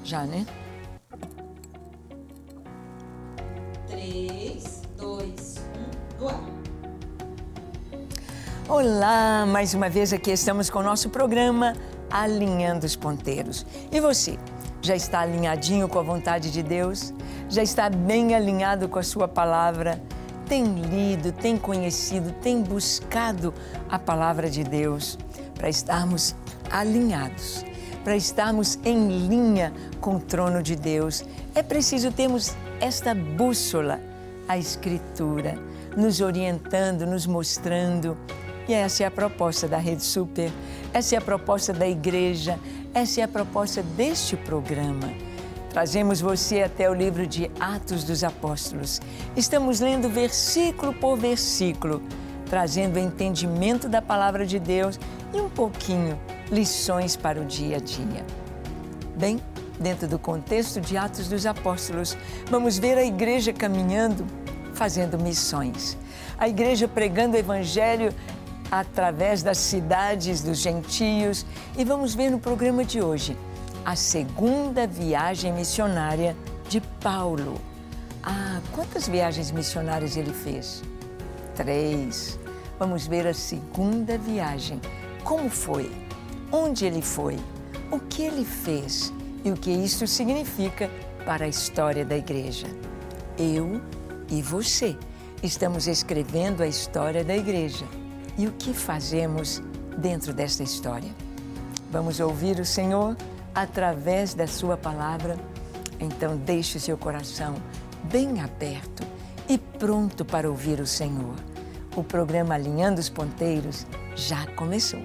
Já, né? 3, 2, 1, go! Olá, mais uma vez aqui estamos com o nosso programa Alinhando os Ponteiros. E você, já está alinhadinho com a vontade de Deus? Já está bem alinhado com a sua palavra? Tem lido, tem conhecido, tem buscado a palavra de Deus para estarmos alinhados, para estarmos em linha com o trono de Deus? É preciso termos esta bússola, a Escritura, nos orientando, nos mostrando. E essa é a proposta da Rede Super, essa é a proposta da igreja, essa é a proposta deste programa. Trazemos você até o livro de Atos dos Apóstolos. Estamos lendo versículo por versículo, trazendo entendimento da palavra de Deus e um pouquinho lições para o dia a dia. Bem, dentro do contexto de Atos dos Apóstolos, vamos ver a igreja caminhando, fazendo missões. A igreja pregando o evangelho através das cidades dos gentios. E vamos ver no programa de hoje a segunda viagem missionária de Paulo. Quantas viagens missionárias ele fez? 3. Vamos ver a segunda viagem. Como foi? Onde ele foi? O que ele fez? E o que isso significa para a história da igreja? Eu e você estamos escrevendo a história da igreja. E o que fazemos dentro desta história? Vamos ouvir o Senhor através da sua palavra? Então deixe o seu coração bem aberto e pronto para ouvir o Senhor. O programa Alinhando os Ponteiros já começou.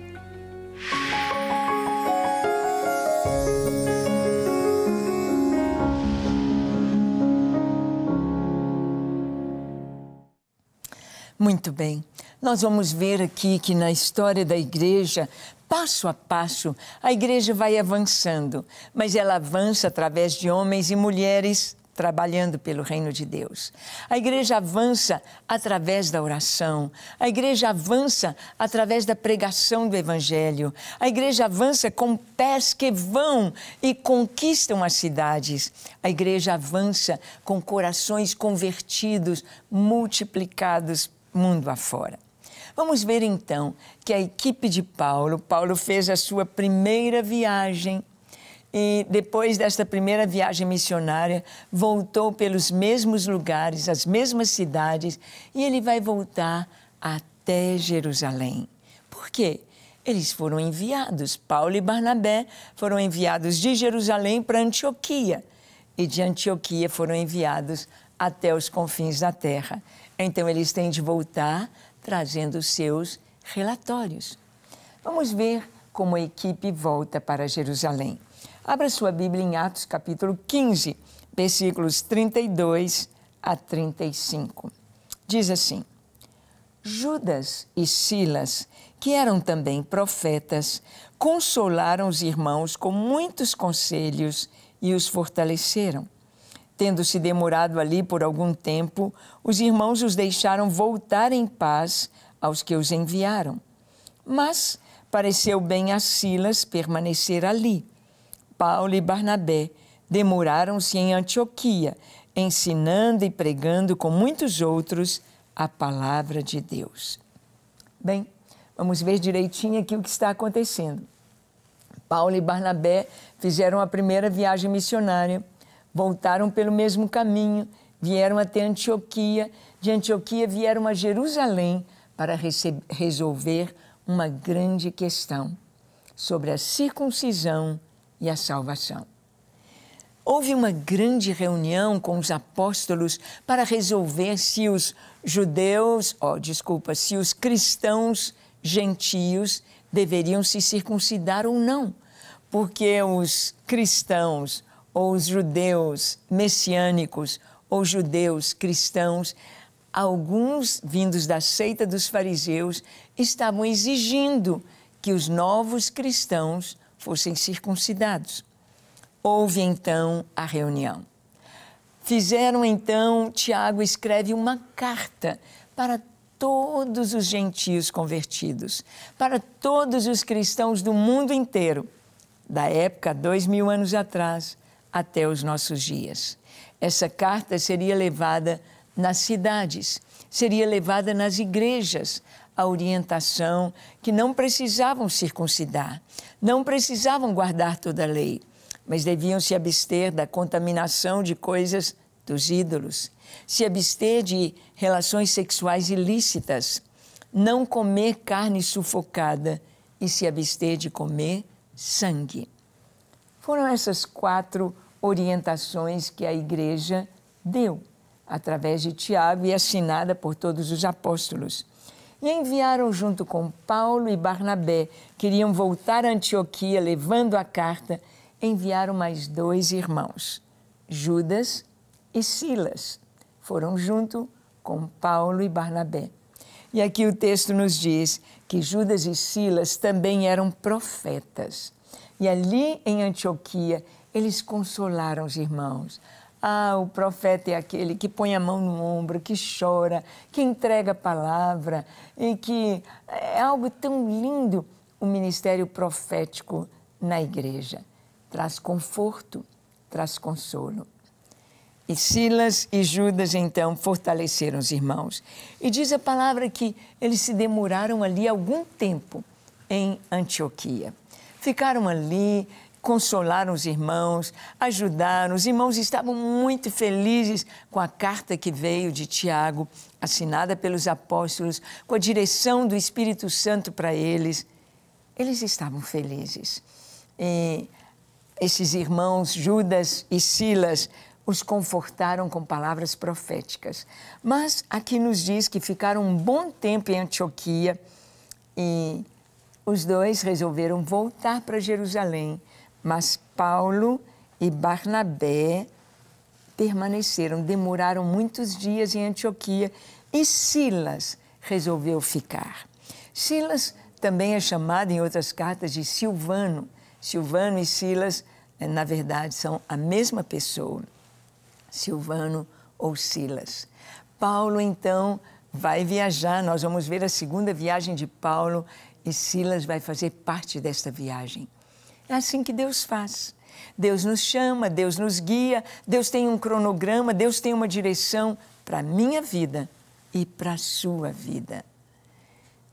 Muito bem, nós vamos ver aqui que na história da igreja, passo a passo, a igreja vai avançando, mas ela avança através de homens e mulheres trabalhando pelo reino de Deus. A igreja avança através da oração, a igreja avança através da pregação do evangelho, a igreja avança com pés que vão e conquistam as cidades, a igreja avança com corações convertidos, multiplicados mundo afora. Vamos ver então que a equipe de Paulo fez a sua primeira viagem e depois desta primeira viagem missionária voltou pelos mesmos lugares, as mesmas cidades, e ele vai voltar até Jerusalém. Por quê? Eles foram enviados, Paulo e Barnabé foram enviados de Jerusalém para Antioquia e de Antioquia foram enviados até os confins da terra. Então, eles têm de voltar trazendo os seus relatórios. Vamos ver como a equipe volta para Jerusalém. Abra sua Bíblia em Atos, capítulo 15, versículos 32 a 35. Diz assim: Judas e Silas, que eram também profetas, consolaram os irmãos com muitos conselhos e os fortaleceram. Tendo-se demorado ali por algum tempo, os irmãos os deixaram voltar em paz aos que os enviaram. Mas pareceu bem a Silas permanecer ali. Paulo e Barnabé demoraram-se em Antioquia, ensinando e pregando com muitos outros a palavra de Deus. Bem, vamos ver direitinho aqui o que está acontecendo. Paulo e Barnabé fizeram a primeira viagem missionária, voltaram pelo mesmo caminho, vieram até Antioquia, de Antioquia vieram a Jerusalém para resolver uma grande questão sobre a circuncisão e a salvação. Houve uma grande reunião com os apóstolos para resolver se os se os cristãos gentios deveriam se circuncidar ou não, porque os cristãos ou os judeus messiânicos ou judeus cristãos, alguns vindos da seita dos fariseus, estavam exigindo que os novos cristãos fossem circuncidados. Houve então a reunião. Tiago escreve uma carta para todos os gentios convertidos, para todos os cristãos do mundo inteiro, da época, 2000 anos atrás, até os nossos dias. Essa carta seria levada nas cidades, seria levada nas igrejas, a orientação que não precisavam circuncidar, não precisavam guardar toda a lei, mas deviam se abster da contaminação de coisas dos ídolos, se abster de relações sexuais ilícitas, não comer carne sufocada e se abster de comer sangue. Foram essas 4 orientações que a igreja deu, através de Tiago e assinada por todos os apóstolos. E enviaram junto com Paulo e Barnabé, queriam voltar a Antioquia levando a carta, enviaram mais 2 irmãos, Judas e Silas. Foram junto com Paulo e Barnabé. E aqui o texto nos diz que Judas e Silas também eram profetas. E ali em Antioquia, eles consolaram os irmãos. Ah, o profeta é aquele que põe a mão no ombro, que chora, que entrega a palavra e que é algo tão lindo o ministério profético na igreja. Traz conforto, traz consolo. E Silas e Judas, então, fortaleceram os irmãos. E diz a palavra que eles se demoraram ali algum tempo em Antioquia. Ficaram ali, consolaram os irmãos, ajudaram. Os irmãos estavam muito felizes com a carta que veio de Tiago, assinada pelos apóstolos, com a direção do Espírito Santo para eles. Eles estavam felizes. E esses irmãos, Judas e Silas, os confortaram com palavras proféticas. Mas aqui nos diz que ficaram um bom tempo em Antioquia e os 2 resolveram voltar para Jerusalém. Mas Paulo e Barnabé permaneceram, demoraram muitos dias em Antioquia e Silas resolveu ficar. Silas também é chamado em outras cartas de Silvano. Silvano e Silas, na verdade, são a mesma pessoa. Silvano ou Silas. Paulo, então, vai viajar. Nós vamos ver a segunda viagem de Paulo e Silas vai fazer parte desta viagem. É assim que Deus faz. Deus nos chama, Deus nos guia, Deus tem um cronograma, Deus tem uma direção para a minha vida e para a sua vida.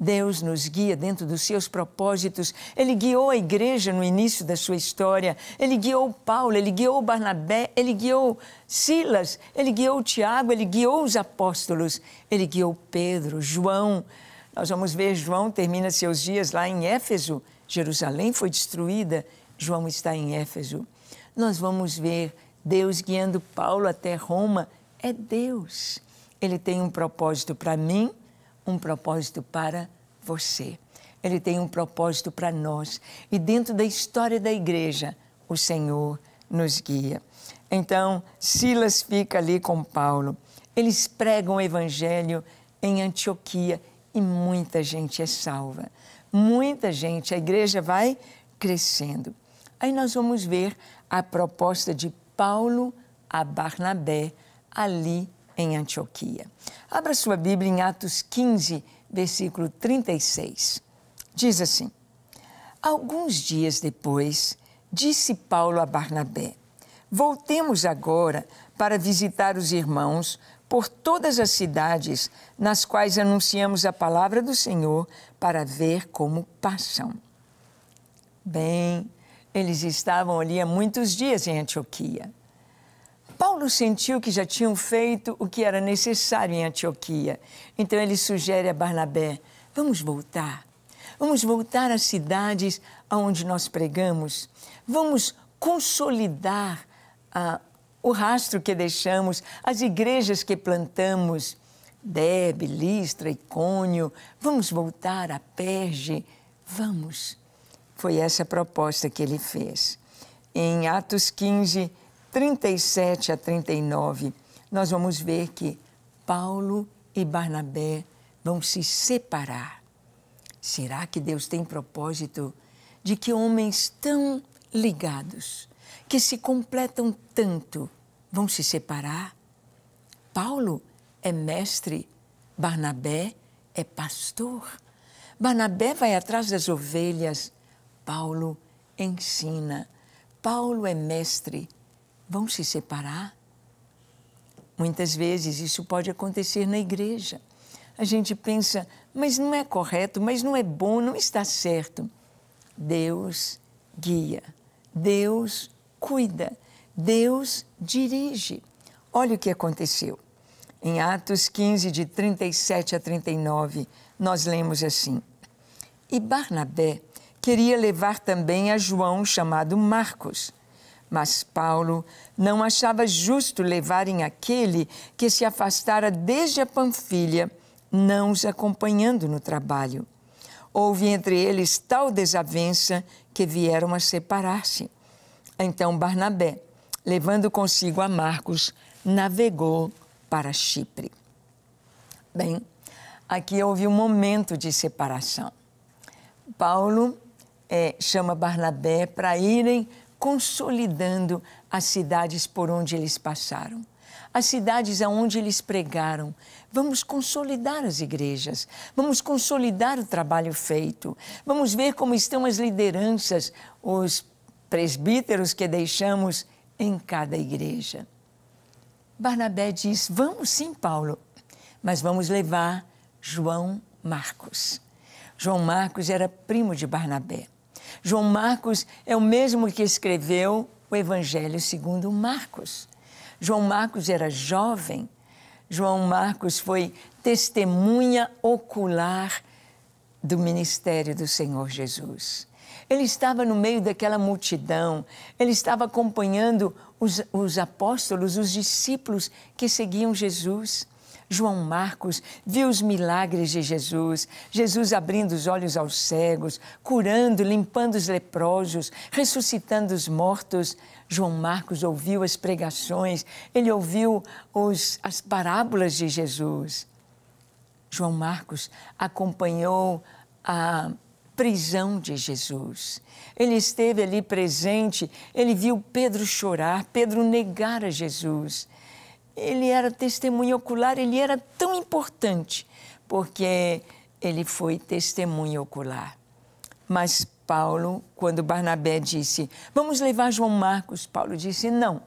Deus nos guia dentro dos seus propósitos. Ele guiou a igreja no início da sua história. Ele guiou Paulo, ele guiou Barnabé, ele guiou Silas, ele guiou Tiago, ele guiou os apóstolos, ele guiou Pedro, João. Nós vamos ver, João termina seus dias lá em Éfeso. Jerusalém foi destruída, João está em Éfeso. Nós vamos ver Deus guiando Paulo até Roma. É Deus. Ele tem um propósito para mim, um propósito para você. Ele tem um propósito para nós. E dentro da história da igreja, o Senhor nos guia. Então, Silas fica ali com Paulo. Eles pregam o evangelho em Antioquia e muita gente é salva. Muita gente, a igreja vai crescendo. Aí nós vamos ver a proposta de Paulo a Barnabé ali em Antioquia. Abra sua Bíblia em Atos 15, versículo 36. Diz assim: Alguns dias depois, disse Paulo a Barnabé: Voltemos agora para visitar os irmãos por todas as cidades nas quais anunciamos a palavra do Senhor para ver como passam. Bem, eles estavam ali há muitos dias em Antioquia. Paulo sentiu que já tinham feito o que era necessário em Antioquia. Então ele sugere a Barnabé: vamos voltar. Vamos voltar às cidades onde nós pregamos. Vamos consolidar o rastro que deixamos, as igrejas que plantamos. Derbe, Listra, Icônio. Vamos voltar a Perge. Vamos. Foi essa a proposta que ele fez. Em Atos 15, 37 a 39, nós vamos ver que Paulo e Barnabé vão se separar. Será que Deus tem propósito de que homens tão ligados, que se completam tanto, vão se separar? Paulo é mestre, Barnabé é pastor. Barnabé vai atrás das ovelhas, Paulo ensina. Paulo é mestre, vão se separar? Muitas vezes isso pode acontecer na igreja. A gente pensa, mas não é correto, mas não é bom, não está certo. Deus guia, Deus cuida, Deus dirige. Olha o que aconteceu. Em Atos 15, de 37 a 39, nós lemos assim: E Barnabé queria levar também a João, chamado Marcos. Mas Paulo não achava justo levarem aquele que se afastara desde a Panfilha, não os acompanhando no trabalho. Houve entre eles tal desavença que vieram a separar-se. Então Barnabé, levando consigo a Marcos, navegou para Chipre. Bem, aqui houve um momento de separação. Paulo chama Barnabé para irem consolidando as cidades por onde eles passaram, as cidades aonde eles pregaram. Vamos consolidar as igrejas, vamos consolidar o trabalho feito, vamos ver como estão as lideranças, os presbíteros que deixamos em cada igreja. Barnabé diz, vamos sim, Paulo, mas vamos levar João Marcos. João Marcos era primo de Barnabé. João Marcos é o mesmo que escreveu o Evangelho segundo Marcos. João Marcos era jovem. João Marcos foi testemunha ocular do ministério do Senhor Jesus. Ele estava no meio daquela multidão, ele estava acompanhando os apóstolos, os discípulos que seguiam Jesus. João Marcos viu os milagres de Jesus, Jesus abrindo os olhos aos cegos, curando, limpando os leprosos, ressuscitando os mortos. João Marcos ouviu as pregações, ele ouviu as parábolas de Jesus. João Marcos acompanhou a prisão de Jesus. Ele esteve ali presente, ele viu Pedro chorar, Pedro negar a Jesus. Ele era testemunha ocular, ele era tão importante, porque ele foi testemunha ocular. Mas Paulo, quando Barnabé disse, vamos levar João Marcos, Paulo disse, não.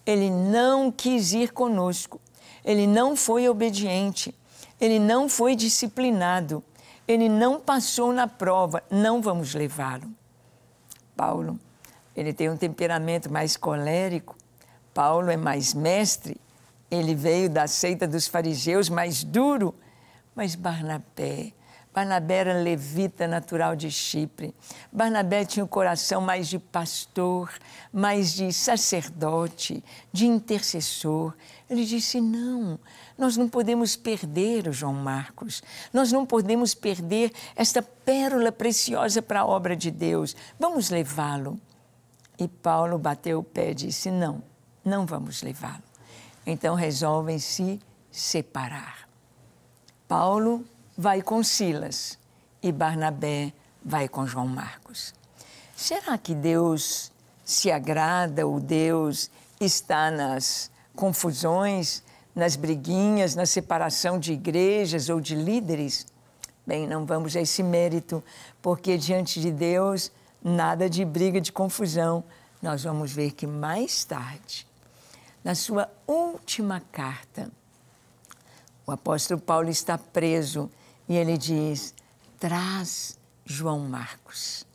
Ele não quis ir conosco, ele não foi obediente, ele não foi disciplinado, ele não passou na prova, não vamos levá-lo. Paulo, ele tem um temperamento mais colérico, Paulo é mais mestre, ele veio da seita dos fariseus, mais duro, mas Barnabé era levita natural de Chipre. Barnabé tinha o coração mais de pastor, mais de sacerdote, de intercessor. Ele disse, não, nós não podemos perder o João Marcos, nós não podemos perder esta pérola preciosa para a obra de Deus, vamos levá-lo. E Paulo bateu o pé e disse, não, não vamos levá-lo. Então resolvem se separar. Paulo vai com Silas e Barnabé vai com João Marcos. Será que Deus se agrada ou Deus está nas confusões, nas briguinhas, na separação de igrejas ou de líderes? Bem, não vamos a esse mérito, porque diante de Deus, nada de briga, de confusão. Nós vamos ver que mais tarde, na sua última carta, o apóstolo Paulo está preso e ele diz, traz João Marcos.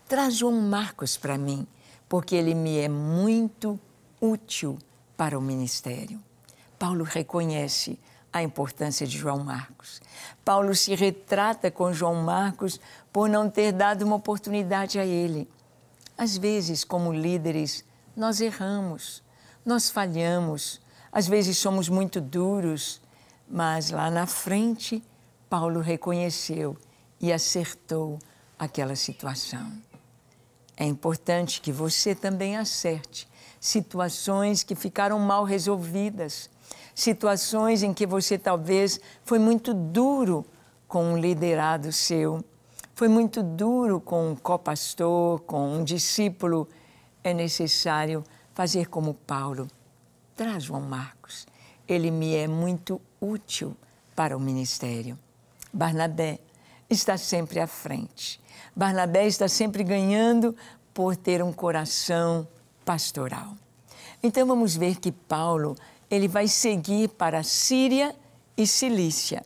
Traz João Marcos para mim, porque ele me é muito útil para o ministério. Paulo reconhece a importância de João Marcos. Paulo se retrata com João Marcos por não ter dado uma oportunidade a ele. Às vezes, como líderes, nós erramos. Nós falhamos, às vezes somos muito duros, mas lá na frente, Paulo reconheceu e acertou aquela situação. É importante que você também acerte situações que ficaram mal resolvidas, situações em que você talvez foi muito duro com um liderado seu, foi muito duro com um copastor, com um discípulo. É necessário fazer como Paulo, traz João Marcos, ele me é muito útil para o ministério. Barnabé está sempre à frente, Barnabé está sempre ganhando por ter um coração pastoral. Então vamos ver que Paulo, ele vai seguir para a Síria e Cilícia.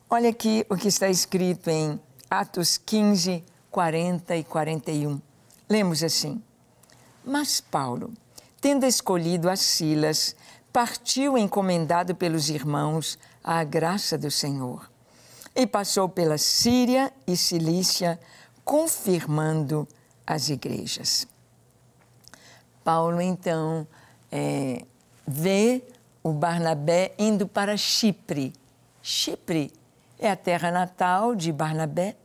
Olha aqui o que está escrito em Atos 15, 40 e 41. Lemos assim: Mas Paulo, tendo escolhido a Silas, partiu encomendado pelos irmãos à graça do Senhor. E passou pela Síria e Cilícia, confirmando as igrejas. Paulo, então, vê o Barnabé indo para Chipre. Chipre é a terra natal de Barnabé.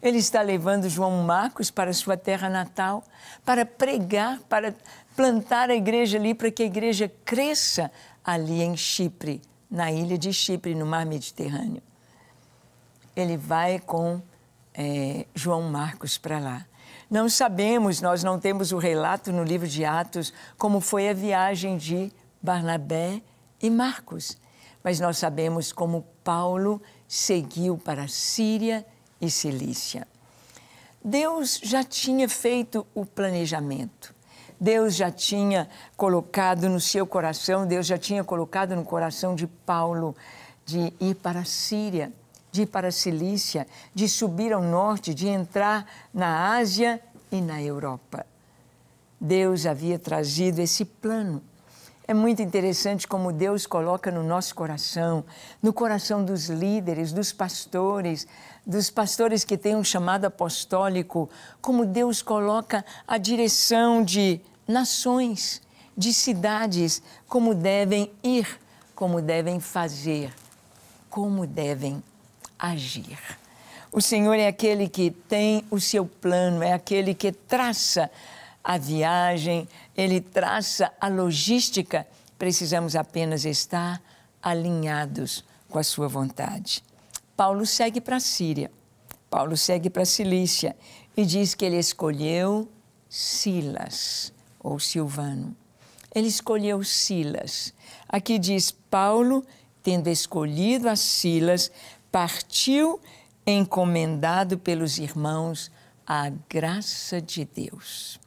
Ele está levando João Marcos para sua terra natal, para pregar, para plantar a igreja ali, para que a igreja cresça ali em Chipre, na ilha de Chipre, no mar Mediterrâneo. Ele vai com João Marcos para lá. Não sabemos, nós não temos o relato no livro de Atos, como foi a viagem de Barnabé e Marcos, mas nós sabemos como Paulo seguiu para a Síria e Cilícia. Deus já tinha feito o planejamento. Deus já tinha colocado no seu coração, Deus já tinha colocado no coração de Paulo de ir para a Síria, de ir para a Cilícia, de subir ao norte, de entrar na Ásia e na Europa. Deus havia trazido esse plano. É muito interessante como Deus coloca no nosso coração, no coração dos líderes, dos pastores que têm um chamado apostólico, como Deus coloca a direção de nações, de cidades, como devem ir, como devem fazer, como devem agir. O Senhor é aquele que tem o seu plano, é aquele que traça a viagem, Ele traça a logística. Precisamos apenas estar alinhados com a sua vontade. Paulo segue para a Síria, Paulo segue para a Cilícia e diz que ele escolheu Silas, ou Silvano. Ele escolheu Silas. Aqui diz: Paulo, tendo escolhido a Silas, partiu encomendado pelos irmãos à graça de Deus.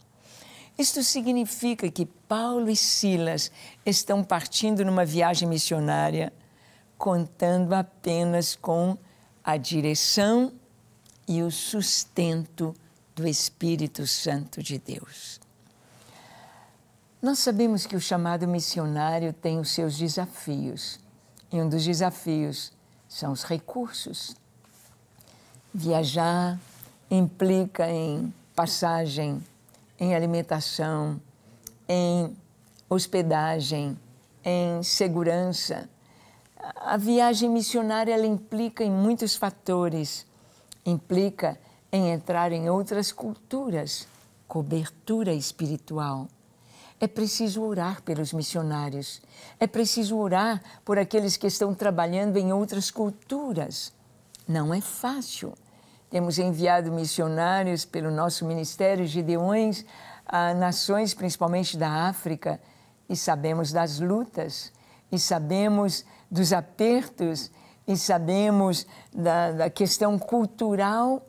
Isto significa que Paulo e Silas estão partindo numa viagem missionária, contando apenas com a direção e o sustento do Espírito Santo de Deus. Nós sabemos que o chamado missionário tem os seus desafios, e um dos desafios são os recursos. Viajar implica em passagem, em alimentação, em hospedagem, em segurança. A viagem missionária ela implica em muitos fatores. Implica em entrar em outras culturas, cobertura espiritual. É preciso orar pelos missionários. É preciso orar por aqueles que estão trabalhando em outras culturas. Não é fácil. Temos enviado missionários pelo nosso Ministério Gideões a nações, principalmente da África, e sabemos das lutas, e sabemos dos apertos, e sabemos da questão cultural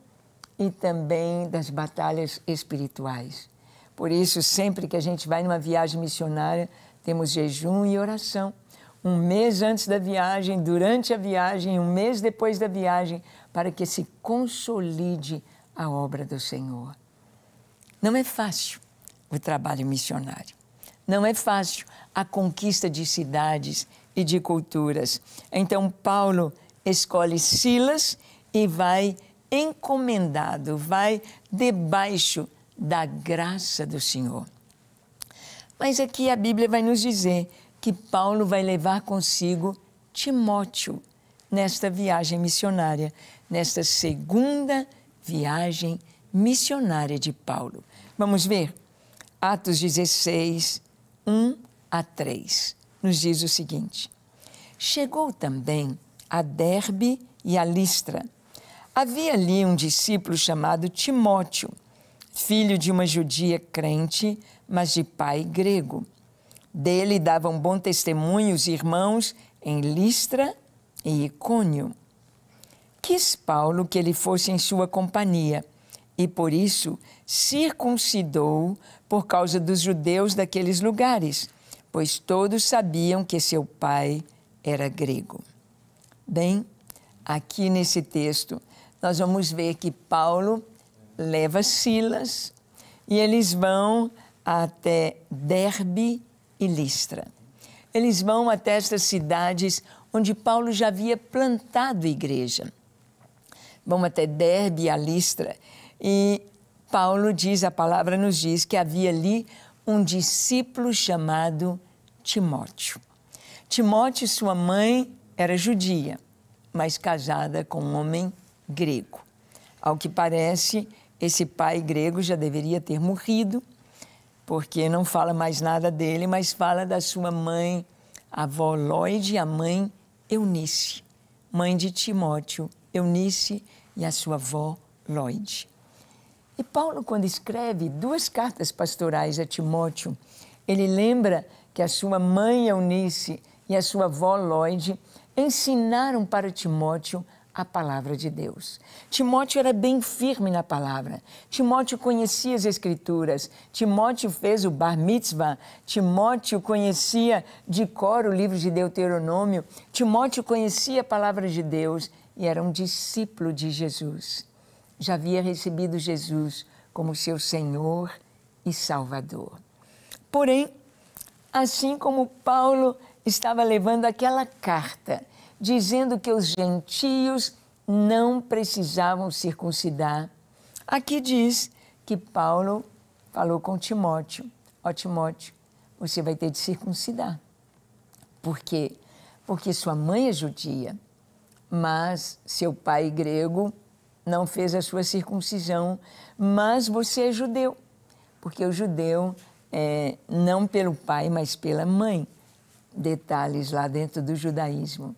e também das batalhas espirituais. Por isso, sempre que a gente vai numa viagem missionária, temos jejum e oração. Um mês antes da viagem, durante a viagem, um mês depois da viagem, para que se consolide a obra do Senhor. Não é fácil o trabalho missionário. Não é fácil a conquista de cidades e de culturas. Então, Paulo escolhe Silas e vai encomendado, vai debaixo da graça do Senhor. Mas aqui a Bíblia vai nos dizer que Paulo vai levar consigo Timóteo nesta viagem missionária, nesta segunda viagem missionária de Paulo. Vamos ver? Atos 16, 1 a 3, nos diz o seguinte: Chegou também a Derbe e a Listra. Havia ali um discípulo chamado Timóteo, filho de uma judia crente, mas de pai grego. Dele davam bom testemunho os irmãos em Listra e Icônio. Quis Paulo que ele fosse em sua companhia e, por isso, circuncidou por causa dos judeus daqueles lugares, pois todos sabiam que seu pai era grego. Bem, aqui nesse texto, nós vamos ver que Paulo leva Silas e eles vão até Derbe e Listra. Eles vão até estas cidades onde Paulo já havia plantado igreja. Vão até Derbe e a Listra e Paulo diz, a palavra nos diz que havia ali um discípulo chamado Timóteo. Timóteo, sua mãe, era judia, mas casada com um homem grego. Ao que parece, esse pai grego já deveria ter morrido, porque não fala mais nada dele, mas fala da sua mãe, a avó Lóide, e a mãe Eunice, mãe de Timóteo, Eunice e a sua avó Lóide. E Paulo, quando escreve 2 cartas pastorais a Timóteo, ele lembra que a sua mãe Eunice e a sua avó Lóide ensinaram para Timóteo a palavra de Deus. Timóteo era bem firme na palavra. Timóteo conhecia as Escrituras. Timóteo fez o Bar Mitzvah. Timóteo conhecia de cor o livro de Deuteronômio. Timóteo conhecia a palavra de Deus e era um discípulo de Jesus. Já havia recebido Jesus como seu Senhor e Salvador. Porém, assim como Paulo estava levando aquela carta, dizendo que os gentios não precisavam circuncidar, aqui diz que Paulo falou com Timóteo: ó Timóteo, você vai ter de circuncidar. Por quê? Porque sua mãe é judia, mas seu pai grego não fez a sua circuncisão, mas você é judeu, porque o judeu não pelo pai, mas pela mãe. Detalhes lá dentro do judaísmo.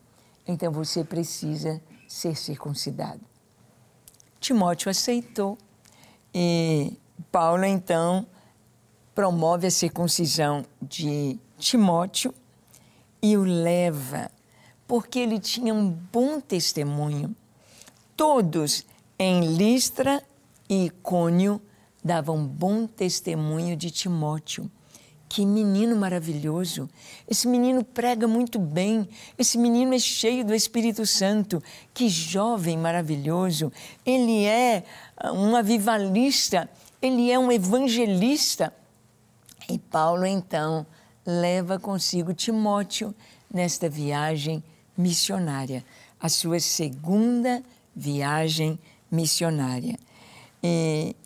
Então você precisa ser circuncidado. Timóteo aceitou e Paulo então promove a circuncisão de Timóteo e o leva, porque ele tinha um bom testemunho. Todos em Listra e Icônio davam bom testemunho de Timóteo. Que menino maravilhoso! Esse menino prega muito bem, esse menino é cheio do Espírito Santo. Que jovem maravilhoso! Ele é um avivalista, ele é um evangelista. E Paulo, então, leva consigo Timóteo nesta viagem missionária, a sua segunda viagem missionária. E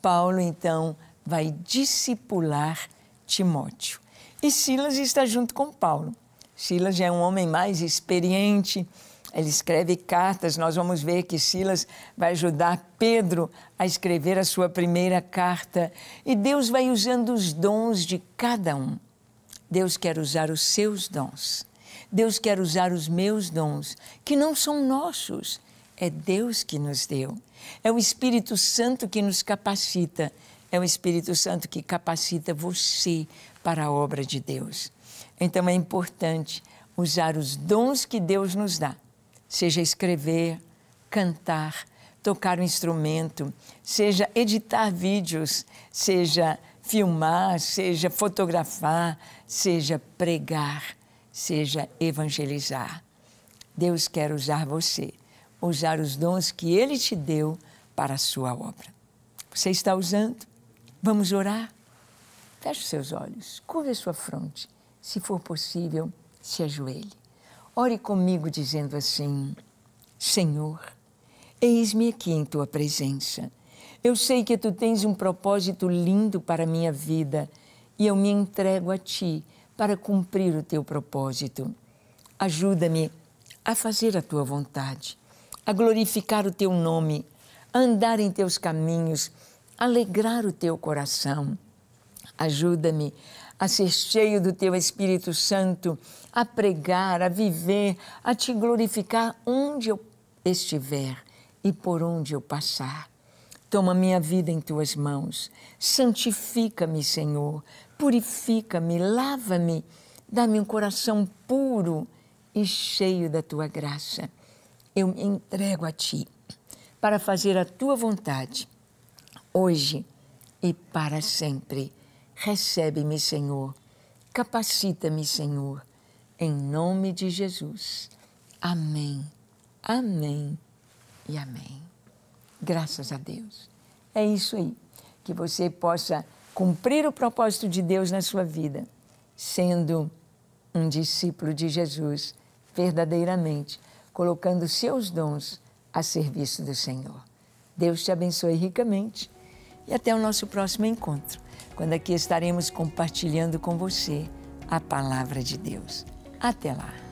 Paulo, então, vai discipular Timóteo. E Silas está junto com Paulo. Silas já é um homem mais experiente, ele escreve cartas. Nós vamos ver que Silas vai ajudar Pedro a escrever a sua primeira carta. E Deus vai usando os dons de cada um. Deus quer usar os seus dons. Deus quer usar os meus dons, que não são nossos. É Deus que nos deu. É o Espírito Santo que nos capacita. É o Espírito Santo que capacita você para a obra de Deus. Então é importante usar os dons que Deus nos dá. Seja escrever, cantar, tocar um instrumento, seja editar vídeos, seja filmar, seja fotografar, seja pregar, seja evangelizar. Deus quer usar você, usar os dons que Ele te deu para a sua obra. Você está usando? Vamos orar? Feche os seus olhos, curve a sua fronte. Se for possível, se ajoelhe. Ore comigo dizendo assim: Senhor, eis-me aqui em Tua presença. Eu sei que Tu tens um propósito lindo para a minha vida e eu me entrego a Ti para cumprir o Teu propósito. Ajuda-me a fazer a Tua vontade, a glorificar o Teu nome, a andar em Teus caminhos, alegrar o Teu coração. Ajuda-me a ser cheio do Teu Espírito Santo, a pregar, a viver, a Te glorificar onde eu estiver e por onde eu passar. Toma minha vida em Tuas mãos, santifica-me, Senhor, purifica-me, lava-me, dá-me um coração puro e cheio da Tua graça. Eu me entrego a Ti para fazer a Tua vontade, hoje e para sempre. Recebe-me, Senhor, Capacita-me, Senhor, em nome de Jesus. Amém, amém e amém. Graças a Deus. É isso aí, que você possa cumprir o propósito de Deus na sua vida, sendo um discípulo de Jesus, verdadeiramente, colocando seus dons a serviço do Senhor. Deus te abençoe ricamente e até o nosso próximo encontro, quando aqui estaremos compartilhando com você a palavra de Deus. Até lá!